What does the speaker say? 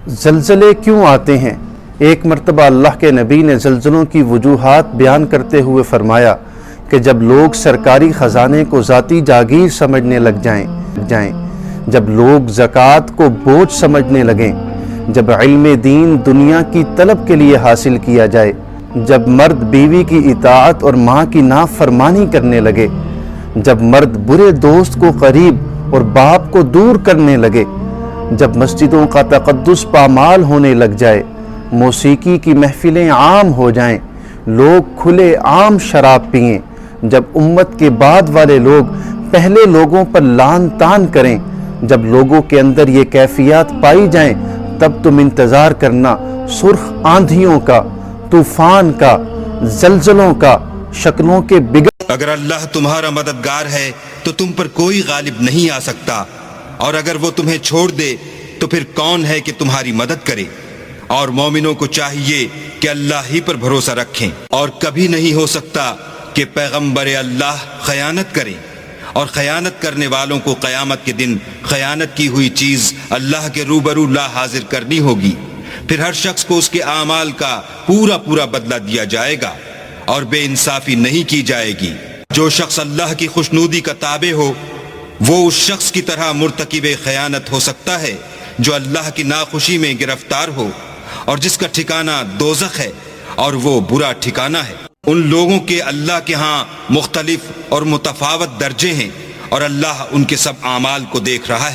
زلزلے کیوں آتے ہیں؟ ایک مرتبہ اللہ کے نبی نے زلزلوں کی وجوہات بیان کرتے ہوئے فرمایا کہ جب لوگ سرکاری خزانے کو ذاتی جاگیر سمجھنے لگ جائیں، جب لوگ زکوٰۃ کو بوجھ سمجھنے لگیں، جب علم دین دنیا کی طلب کے لیے حاصل کیا جائے، جب مرد بیوی کی اطاعت اور ماں کی نافرمانی کرنے لگے، جب مرد برے دوست کو قریب اور باپ کو دور کرنے لگے، جب مسجدوں کا تقدس پامال ہونے لگ جائے، موسیقی کی محفلیں عام ہو جائیں، لوگ کھلے عام شراب پئیں، جب امت کے بعد والے لوگ پہلے لوگوں پر لعن طعن کریں، جب لوگوں کے اندر یہ کیفیات پائی جائیں، تب تم انتظار کرنا سرخ آندھیوں کا، طوفان کا، زلزلوں کا، شکلوں کے اگر اللہ تمہارا مددگار ہے تو تم پر کوئی غالب نہیں آ سکتا، اور اگر وہ تمہیں چھوڑ دے تو پھر کون ہے کہ تمہاری مدد کرے؟ اور مومنوں کو چاہیے کہ اللہ ہی پر بھروسہ رکھیں، اور کبھی نہیں ہو سکتا کہ پیغمبر اللہ خیانت کریں، اور خیانت کرنے والوں کو قیامت کے دن خیانت کی ہوئی چیز اللہ کے روبرو لا حاضر کرنی ہوگی، پھر ہر شخص کو اس کے اعمال کا پورا بدلہ دیا جائے گا، اور بے انصافی نہیں کی جائے گی۔ جو شخص اللہ کی خوشنودی کا تابع ہو وہ اس شخص کی طرح مرتکب خیانت ہو سکتا ہے جو اللہ کی ناخوشی میں گرفتار ہو، اور جس کا ٹھکانہ دوزخ ہے، اور وہ برا ٹھکانہ ہے۔ ان لوگوں کے اللہ کے ہاں مختلف اور متفاوت درجے ہیں، اور اللہ ان کے سب اعمال کو دیکھ رہا ہے۔